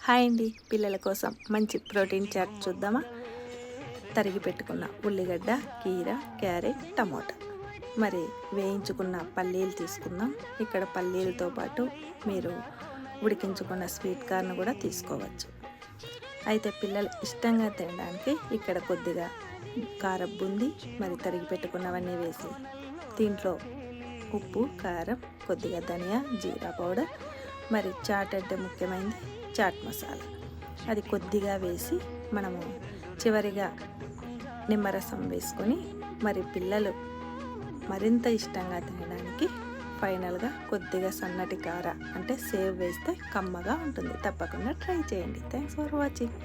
Hi అండి, పిల్లల కోసం మంచి ప్రోటీన్ చాట్ చూద్దామా. తరిగి పెట్టుకున్న ఉల్లిగడ్డ, కీర, క్యారెట్, టమోటా, మరి వేయించుకున్న పల్లీలు తీసుకుందాం. ఇక్కడ పల్లీలతో పాటు మీరు ఉడికించుకున్న స్వీట్ కార్న్ కూడా తీసుకోవచ్చు. అయితే పిల్లలు ఇష్టంగా తినడానికి ఇక్కడ కొద్దిగా కారం బూంది, మరి తరిగి పెట్టుకున్నవన్నీ వేసి దీంట్లో ఉప్పు, కారం, కొద్దిగా ధనియా, జీరా పౌడర్, మరి చాట్ అంటే ముఖ్యమైనది చాట్ మసాలా, అది కొద్దిగా వేసి మనము చివరిగా నిమ్మరసం వేసుకొని మరి పిల్లలు మరింత ఇష్టంగా తినడానికి ఫైనల్గా కొద్దిగా సన్నటి కార అంటే సేవ్ వేస్తే కమ్మగా ఉంటుంది. తప్పకుండా ట్రై చేయండి. Thanks for watching.